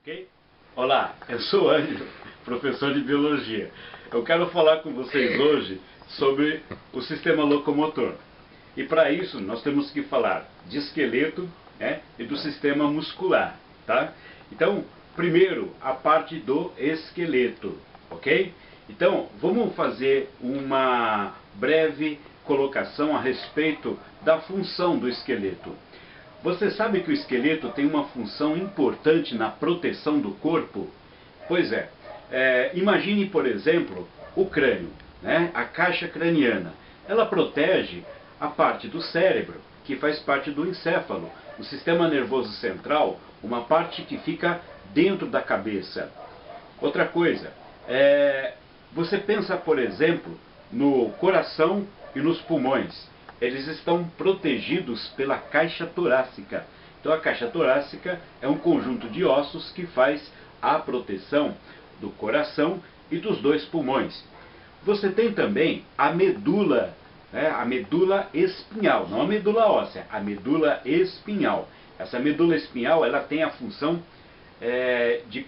Ok? Olá, eu sou Ângelo, professor de Biologia. Eu quero falar com vocês hoje sobre o sistema locomotor. E para isso nós temos que falar de esqueleto, e do sistema muscular. Tá? Então, primeiro a parte do esqueleto. Ok? Então, vamos fazer uma breve colocação a respeito da função do esqueleto. Você sabe que o esqueleto tem uma função importante na proteção do corpo? Pois é. Imagine, por exemplo, o crânio, a caixa craniana. Ela protege a parte do cérebro, que faz parte do encéfalo, o sistema nervoso central, uma parte que fica dentro da cabeça. Outra coisa, você pensa, por exemplo, no coração e nos pulmões. Eles estão protegidos pela caixa torácica. Então a caixa torácica é um conjunto de ossos que faz a proteção do coração e dos dois pulmões. Você tem também a medula, a medula espinhal, não a medula óssea, a medula espinhal. Essa medula espinhal ela tem a função de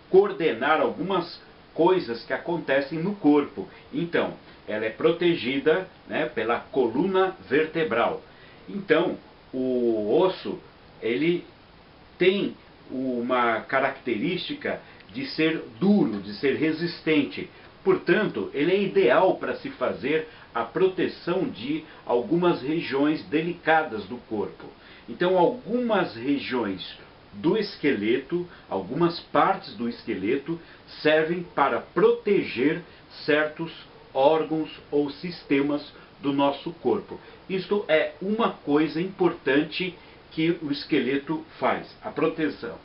coordenar algumas coisas que acontecem no corpo. Então, ela é protegida pela coluna vertebral. Então, o osso ele tem uma característica de ser duro, de ser resistente. Portanto, ele é ideal para se fazer a proteção de algumas regiões delicadas do corpo. Então, algumas regiões do esqueleto, algumas partes do esqueleto servem para proteger certos órgãos ou sistemas do nosso corpo. Isto é uma coisa importante que o esqueleto faz, a proteção.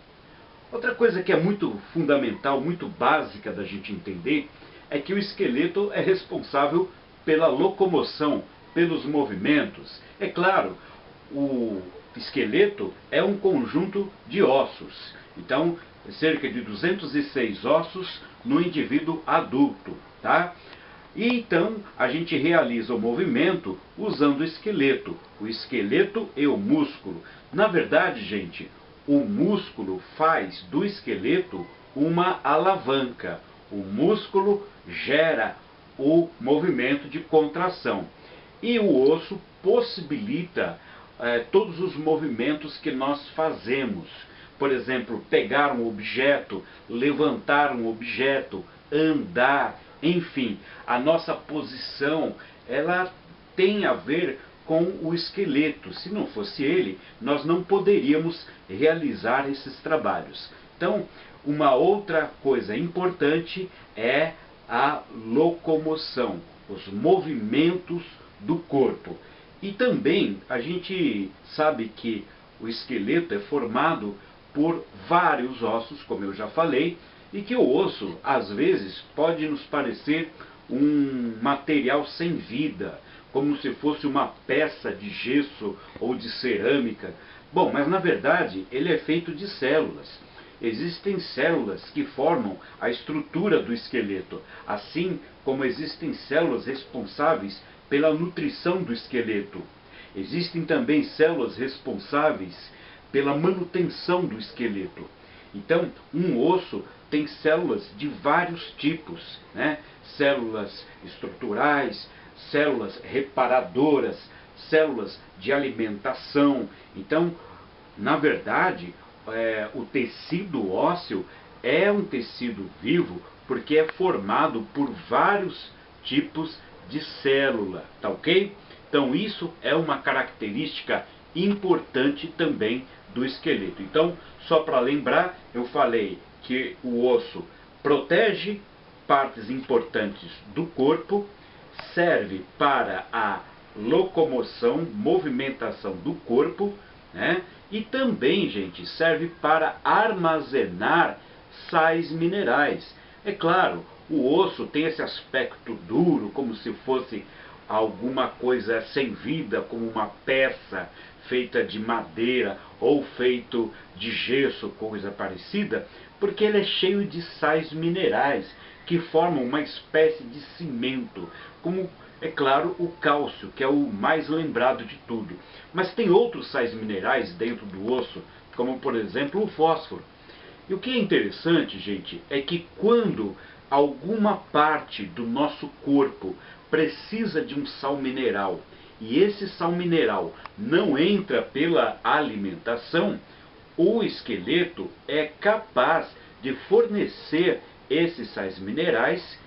Outra coisa que é muito fundamental, muito básica da gente entender, é que o esqueleto é responsável pela locomoção, pelos movimentos. É claro, o esqueleto é um conjunto de ossos. Então, cerca de 206 ossos no indivíduo adulto. Tá? E então, a gente realiza o movimento usando o esqueleto e o músculo. Na verdade, gente, o músculo faz do esqueleto uma alavanca. O músculo gera o movimento de contração. E o osso possibilita todos os movimentos que nós fazemos. Por exemplo, pegar um objeto, levantar um objeto, andar, enfim. A nossa posição, ela tem a ver com o esqueleto. Se não fosse ele, nós não poderíamos realizar esses trabalhos. Então, uma outra coisa importante é a locomoção, os movimentos do corpo. E também a gente sabe que o esqueleto é formado por vários ossos, como eu já falei, e que o osso, às vezes, pode nos parecer um material sem vida, como se fosse uma peça de gesso ou de cerâmica. Bom, mas na verdade ele é feito de células. Existem células que formam a estrutura do esqueleto, assim como existem células responsáveis pela nutrição do esqueleto. Existem também células responsáveis pela manutenção do esqueleto. Então, um osso tem células de vários tipos, células estruturais, células reparadoras, células de alimentação. Então, na verdade, o tecido ósseo é um tecido vivo porque é formado por vários tipos de célula, tá ok? Então isso é uma característica importante também do esqueleto. Então, só para lembrar, eu falei que o osso protege partes importantes do corpo, serve para a locomoção, movimentação do corpo, e também, gente, serve para armazenar sais minerais. É claro, o osso tem esse aspecto duro, como se fosse alguma coisa sem vida, como uma peça feita de madeira ou feito de gesso, coisa parecida, porque ele é cheio de sais minerais que formam uma espécie de cimento, como, é claro, o cálcio, que é o mais lembrado de tudo. Mas tem outros sais minerais dentro do osso, como por exemplo o fósforo. E o que é interessante, gente, é que quando alguma parte do nosso corpo precisa de um sal mineral e esse sal mineral não entra pela alimentação, o esqueleto é capaz de fornecer esses sais minerais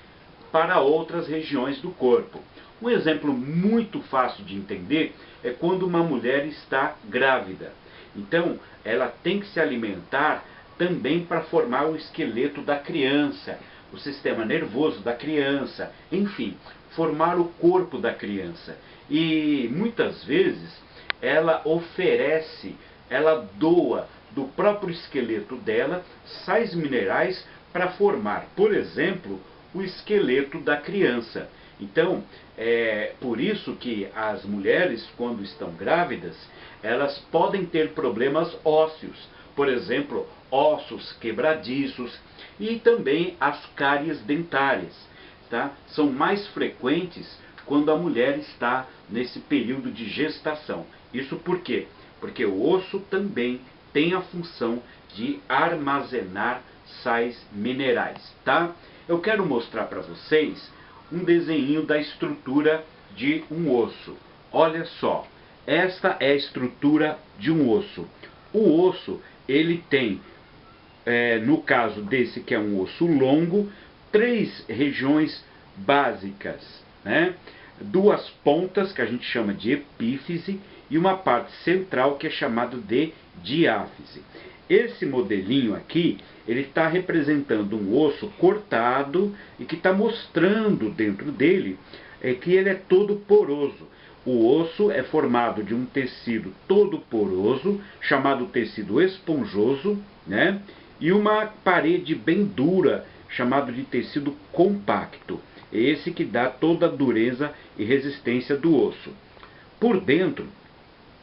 para outras regiões do corpo. Um exemplo muito fácil de entender é quando uma mulher está grávida. Então, ela tem que se alimentar também para formar o esqueleto da criança, o sistema nervoso da criança, enfim, formar o corpo da criança. E muitas vezes ela oferece, ela doa do próprio esqueleto dela sais minerais para formar, por exemplo, o esqueleto da criança. Então, é por isso que as mulheres, quando estão grávidas, elas podem ter problemas ósseos, por exemplo, ossos quebradiços e também as cáries dentárias, tá? São mais frequentes quando a mulher está nesse período de gestação. Isso por quê? Porque o osso também tem a função de armazenar sais minerais, tá? Eu quero mostrar para vocês um desenho da estrutura de um osso. Olha só, esta é a estrutura de um osso. O osso, ele tem, no caso desse que é um osso longo, 3 regiões básicas, né? 2 pontas, que a gente chama de epífise, e uma parte central, que é chamada de diáfise. Esse modelinho aqui, ele está representando um osso cortado e que está mostrando dentro dele que ele é todo poroso. O osso é formado de um tecido todo poroso, chamado tecido esponjoso, né? E uma parede bem dura, chamado de tecido compacto. É esse que dá toda a dureza e resistência do osso. Por dentro,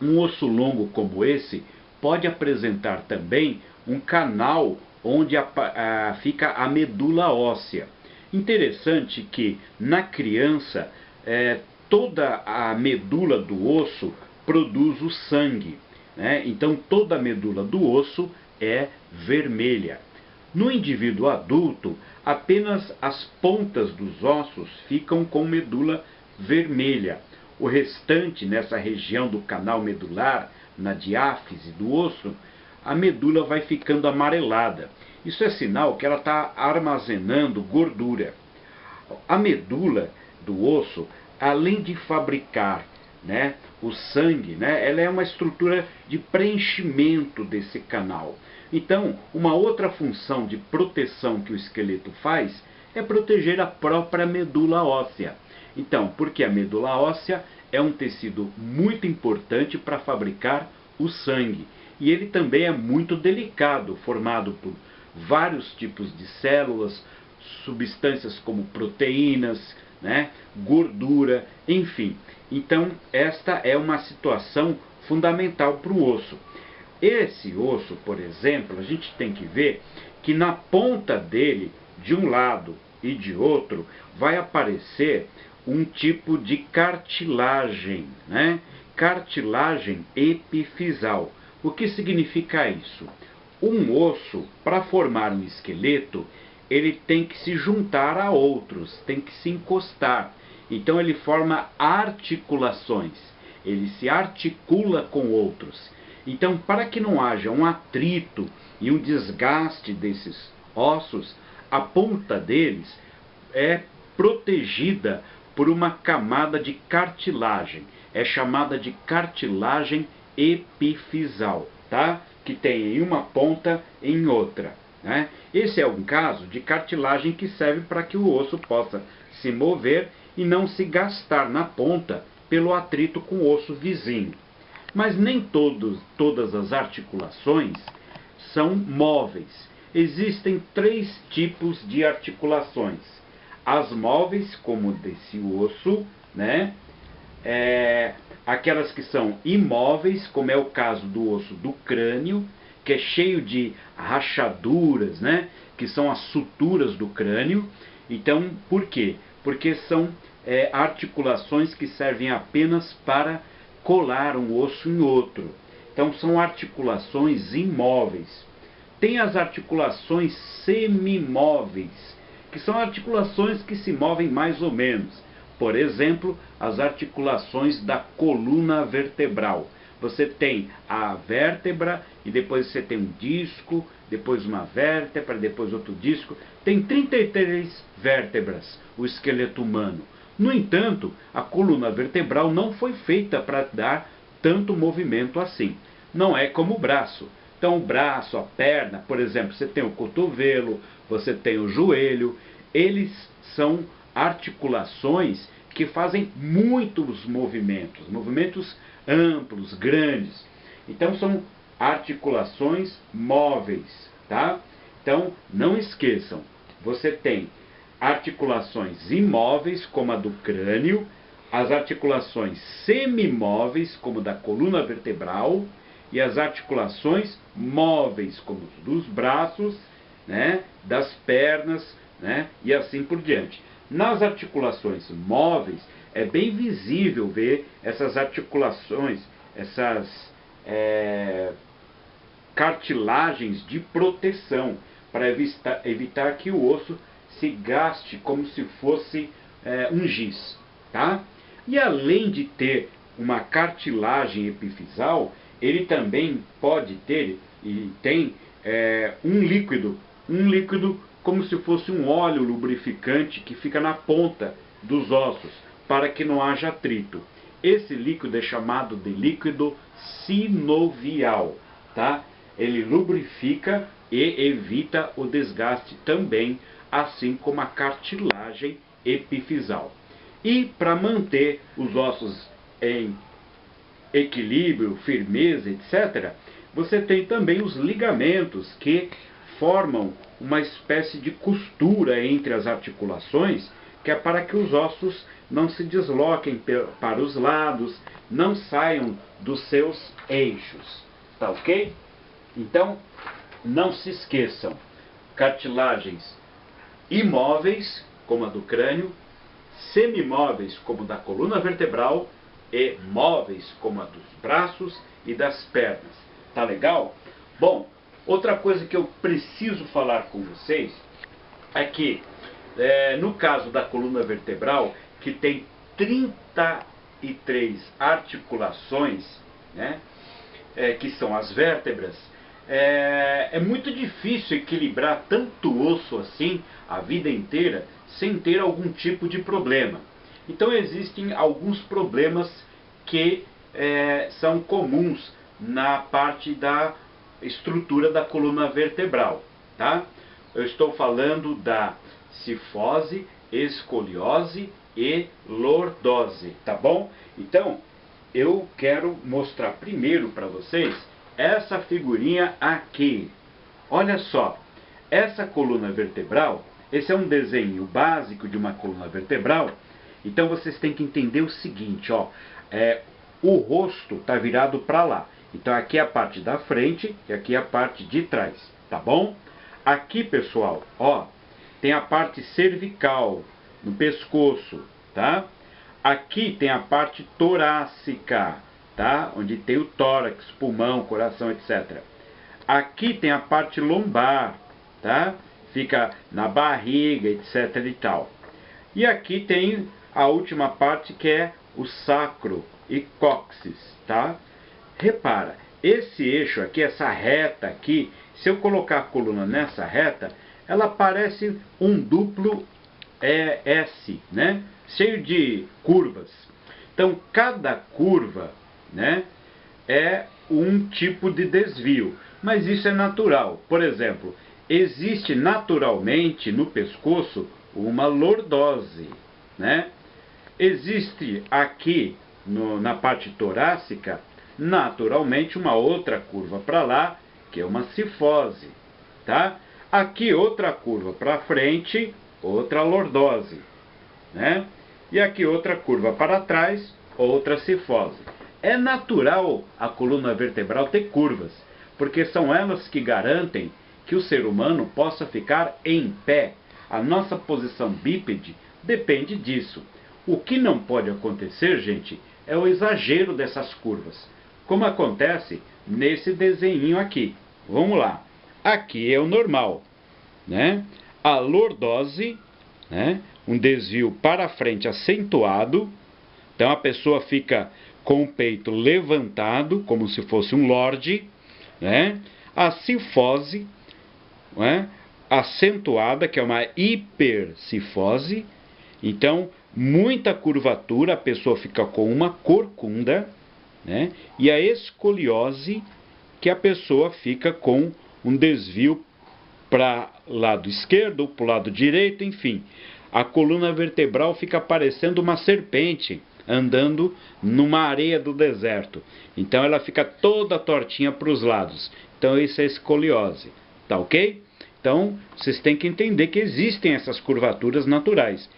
um osso longo como esse pode apresentar também um canal onde fica a medula óssea. Interessante que na criança toda a medula do osso produz o sangue, né? Então toda a medula do osso é vermelha. No indivíduo adulto, apenas as pontas dos ossos ficam com medula vermelha. O restante, nessa região do canal medular, na diáfise do osso, a medula vai ficando amarelada. Isso é sinal que ela está armazenando gordura. A medula do osso, além de fabricar, né, o sangue, né, ela é uma estrutura de preenchimento desse canal. Então, uma outra função de proteção que o esqueleto faz é proteger a própria medula óssea. Então, porque a medula óssea é um tecido muito importante para fabricar o sangue. E ele também é muito delicado, formado por vários tipos de células, substâncias como proteínas, né, gordura, enfim. Então, esta é uma situação fundamental para o osso. Esse osso, por exemplo, a gente tem que ver que na ponta dele, de um lado e de outro, vai aparecer um tipo de cartilagem, né? Cartilagem epifisal. O que significa isso? Um osso, para formar um esqueleto, ele tem que se juntar a outros, tem que se encostar. Então ele forma articulações, ele se articula com outros. Então, para que não haja um atrito e um desgaste desses ossos, a ponta deles é protegida por uma camada de cartilagem. É chamada de cartilagem epifisal, tá? Que tem em uma ponta e em outra, né? Esse é um caso de cartilagem que serve para que o osso possa se mover e não se gastar na ponta pelo atrito com o osso vizinho. Mas nem todas as articulações são móveis. Existem 3 tipos de articulações. As móveis, como desse osso, né? Aquelas que são imóveis, como é o caso do osso do crânio, que é cheio de rachaduras, né? Que são as suturas do crânio. Então, por quê? Porque são articulações que servem apenas para colar um osso em outro. Então, são articulações imóveis. Tem as articulações semimóveis, que são articulações que se movem mais ou menos. Por exemplo, as articulações da coluna vertebral. Você tem a vértebra e depois você tem um disco, depois uma vértebra, depois outro disco. Tem 33 vértebras o esqueleto humano. No entanto, a coluna vertebral não foi feita para dar tanto movimento assim. Não é como o braço. Então o braço, a perna, por exemplo, você tem o cotovelo, você tem o joelho. Eles são articulações que fazem muitos movimentos, movimentos amplos, grandes. Então são articulações móveis, tá? Então não esqueçam, você tem articulações imóveis, como a do crânio, as articulações semimóveis, como da coluna vertebral, e as articulações móveis, como dos braços, né, das pernas, né, e assim por diante. Nas articulações móveis, é bem visível ver essas articulações, essas cartilagens de proteção, para evitar que o osso se gaste como se fosse um giz, tá? E além de ter uma cartilagem epifisal, ele também pode ter e tem um líquido como se fosse um óleo lubrificante que fica na ponta dos ossos, para que não haja atrito. Esse líquido é chamado de líquido sinovial, tá? Ele lubrifica e evita o desgaste também, assim como a cartilagem epifisal. E para manter os ossos em equilíbrio, firmeza, etc., você tem também os ligamentos, que formam uma espécie de costura entre as articulações, que é para que os ossos não se desloquem para os lados, não saiam dos seus eixos. Tá ok? Então, não se esqueçam, cartilagens imóveis, como a do crânio, semimóveis, como da coluna vertebral, e móveis, como a dos braços e das pernas. Tá legal? Bom, outra coisa que eu preciso falar com vocês é que, no caso da coluna vertebral, que tem 33 articulações, né, que são as vértebras, é muito difícil equilibrar tanto osso assim a vida inteira sem ter algum tipo de problema. Então existem alguns problemas que são comuns na parte da estrutura da coluna vertebral, tá? Eu estou falando da cifose, escoliose e lordose, tá bom? Então, eu quero mostrar primeiro para vocês essa figurinha aqui. Olha só, essa coluna vertebral, esse é um desenho básico de uma coluna vertebral. Então vocês têm que entender o seguinte, ó, o rosto está virado para lá. Então aqui é a parte da frente e aqui é a parte de trás, tá bom? Aqui, pessoal, ó, tem a parte cervical, no pescoço, tá? Aqui tem a parte torácica, tá? Onde tem o tórax, pulmão, coração, etc. Aqui tem a parte lombar, tá? Fica na barriga, etc e tal. E aqui tem a última parte, que é o sacro e cóccix, tá? Repara, esse eixo aqui, essa reta aqui, se eu colocar a coluna nessa reta, ela parece um duplo S, né? Cheio de curvas. Então, cada curva, né, é um tipo de desvio, mas isso é natural. Por exemplo, existe naturalmente no pescoço uma lordose, né? Existe aqui na parte torácica, naturalmente, uma outra curva para lá, que é uma cifose, tá? Aqui outra curva para frente, outra lordose, né? E aqui outra curva para trás, outra cifose. É natural a coluna vertebral ter curvas, porque são elas que garantem que o ser humano possa ficar em pé. A nossa posição bípede depende disso. O que não pode acontecer, gente, é o exagero dessas curvas, como acontece nesse desenho aqui. Vamos lá. aqui é o normal, né? A lordose, né? Um desvio para frente acentuado, então a pessoa fica com o peito levantado, como se fosse um lorde, né? A cifose, né? Acentuada, que é uma hipercifose, então muita curvatura, a pessoa fica com uma corcunda, né? E a escoliose, que a pessoa fica com um desvio para lado esquerdo ou para o lado direito, enfim. A coluna vertebral fica parecendo uma serpente andando numa areia do deserto. Então ela fica toda tortinha para os lados. Então isso é escoliose, tá ok? Então vocês têm que entender que existem essas curvaturas naturais.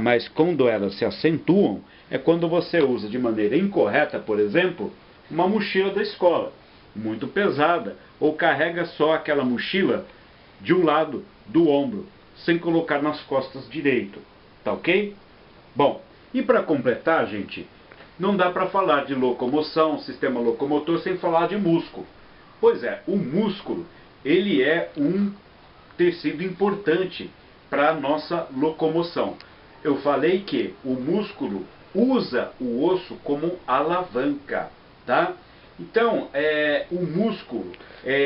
Mas quando elas se acentuam, é quando você usa de maneira incorreta, por exemplo, uma mochila da escola, muito pesada, ou carrega só aquela mochila de um lado do ombro, sem colocar nas costas direito, tá ok? Bom, e para completar, gente, não dá para falar de locomoção, sistema locomotor, sem falar de músculo. Pois é, o músculo, ele é um tecido importante para a nossa locomoção. Eu falei que o músculo usa o osso como alavanca, tá? Então, o músculo,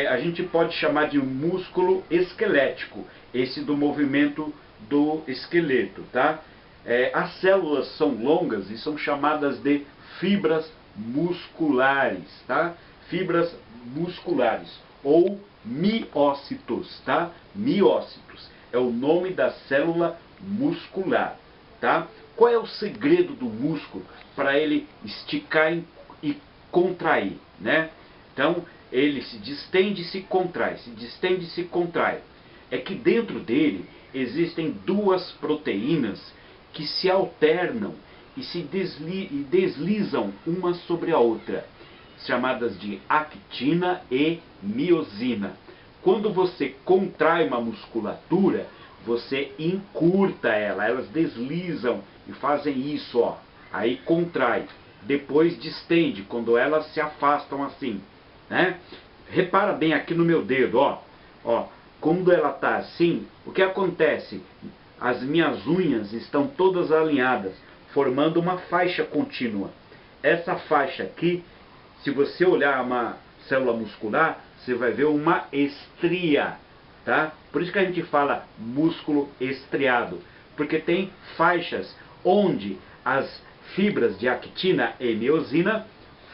a gente pode chamar de músculo esquelético, esse do movimento do esqueleto, tá? As células são longas e são chamadas de fibras musculares, tá? Fibras musculares, ou miócitos, tá? Miócitos é o nome da célula muscular, tá? Qual é o segredo do músculo para ele esticar e contrair, né? Então, ele se distende e se contrai, se distende e se contrai. É que dentro dele existem duas proteínas que se alternam e se deslizam uma sobre a outra, chamadas de actina e miosina. Quando você contrai uma musculatura, você encurta ela, elas deslizam e fazem isso, ó. Aí contrai, depois distende, quando elas se afastam assim, né? Repara bem aqui no meu dedo, ó. Ó, quando ela está assim, o que acontece? As minhas unhas estão todas alinhadas, formando uma faixa contínua. Essa faixa aqui, se você olhar uma célula muscular, você vai ver uma estria, tá? Por isso que a gente fala músculo estriado, porque tem faixas onde as fibras de actina e miosina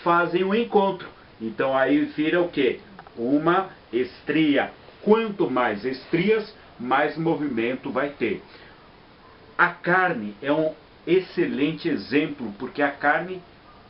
fazem o encontro. Então aí vira o quê? Uma estria. Quanto mais estrias, mais movimento vai ter. A carne é um excelente exemplo, porque a carne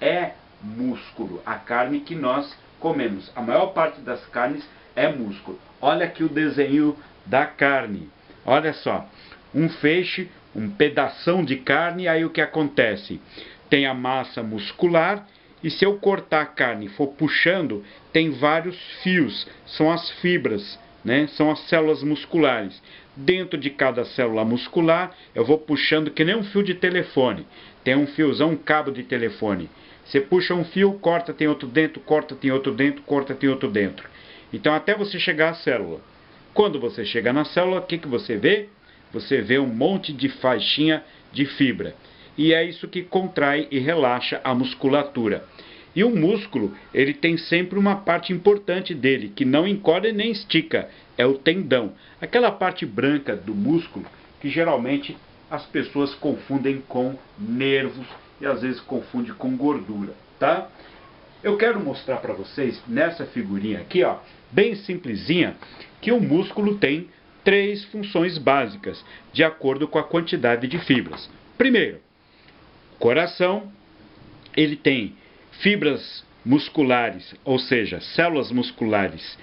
é músculo. A carne que nós comemos. A maior parte das carnes é músculo. Olha aqui o desenho da carne. Olha só. Um feixe, um pedação de carne, aí o que acontece? Tem a massa muscular, e se eu cortar a carne e for puxando, tem vários fios, são as fibras, né? São as células musculares. Dentro de cada célula muscular, eu vou puxando que nem um fio de telefone. Tem um fiozão, um cabo de telefone. Você puxa um fio, corta, tem outro dentro, corta, tem outro dentro, corta, tem outro dentro. Então até você chegar à célula. Quando você chega na célula, o que você vê? Você vê um monte de faixinha de fibra. E é isso que contrai e relaxa a musculatura. E o músculo, ele tem sempre uma parte importante dele, que não encolhe nem estica, é o tendão. Aquela parte branca do músculo, que geralmente as pessoas confundem com nervos e às vezes confundem com gordura, tá? Eu quero mostrar para vocês, nessa figurinha aqui, ó, bem simplesinha, que o músculo tem 3 funções básicas, de acordo com a quantidade de fibras. Primeiro, coração, ele tem fibras musculares, ou seja, células musculares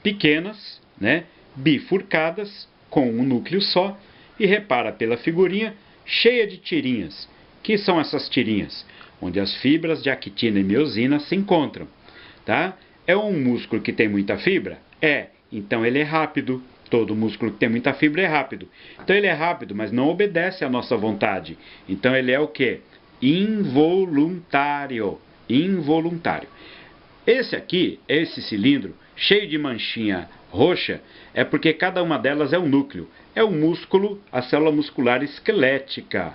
pequenas, né, bifurcadas, com um núcleo só, e repara pela figurinha, cheia de tirinhas. Que são essas tirinhas? Onde as fibras de actina e miosina se encontram, tá? É um músculo que tem muita fibra? É, então ele é rápido. Todo músculo que tem muita fibra é rápido. Então ele é rápido, mas não obedece à nossa vontade. Então ele é o quê? Involuntário. Involuntário. Esse aqui, esse cilindro, cheio de manchinha roxa é porque cada uma delas é um núcleo. É o músculo, a célula muscular esquelética.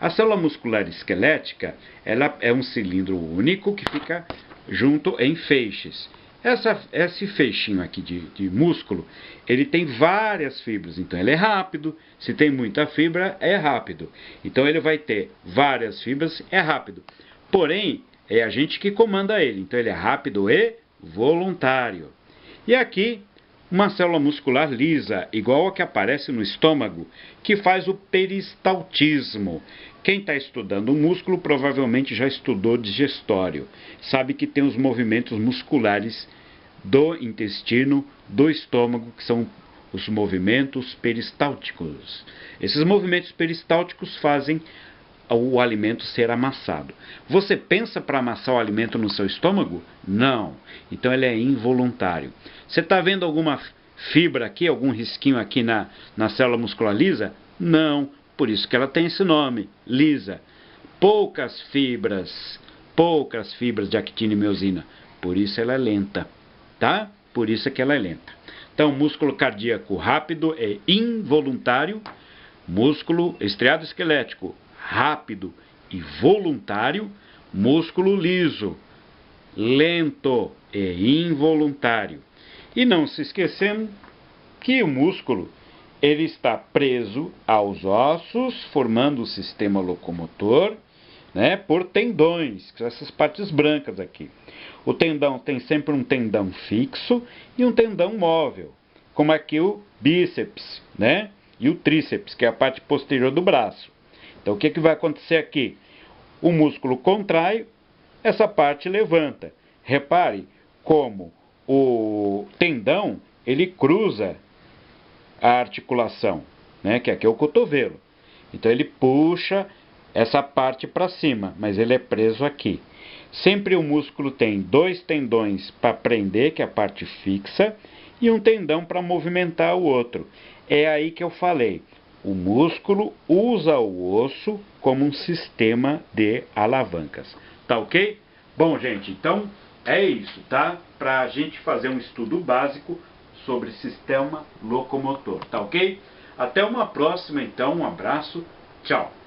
A célula muscular esquelética, ela é um cilindro único que fica junto em feixes. Esse feixinho aqui de músculo, ele tem várias fibras, então ele é rápido. Se tem muita fibra, é rápido. Então ele vai ter várias fibras, é rápido. Porém, é a gente que comanda ele, então ele é rápido e voluntário. E aqui, uma célula muscular lisa, igual a que aparece no estômago, que faz o peristaltismo. Quem está estudando o músculo provavelmente já estudou digestório. Sabe que tem os movimentos musculares do intestino, do estômago, que são os movimentos peristálticos. Esses movimentos peristálticos fazem o alimento ser amassado. Você pensa para amassar o alimento no seu estômago? Não. Então ele é involuntário. Você está vendo alguma fibra aqui, algum risquinho aqui na célula muscular lisa? Não. Por isso que ela tem esse nome, lisa. Poucas fibras de actina e miosina. Por isso ela é lenta, tá? Por isso é que ela é lenta. Então, músculo cardíaco rápido é involuntário. Músculo estriado esquelético rápido e voluntário. Músculo liso, lento e involuntário. E não se esquecendo que o músculo ele está preso aos ossos, formando o sistema locomotor, né, por tendões, que são essas partes brancas aqui. O tendão tem sempre um tendão fixo e um tendão móvel, como aqui o bíceps, né, e o tríceps, que é a parte posterior do braço. Então, o que vai acontecer aqui? O músculo contrai, essa parte levanta. Repare como o tendão ele cruza a articulação, né, que aqui é o cotovelo. Então ele puxa essa parte para cima, mas ele é preso aqui. Sempre o músculo tem dois tendões para prender, que é a parte fixa, e um tendão para movimentar o outro. É aí que eu falei. O músculo usa o osso como um sistema de alavancas. Tá ok? Bom, gente, então é isso, tá? Para a gente fazer um estudo básico sobre sistema locomotor, tá ok? Até uma próxima, então, um abraço, tchau!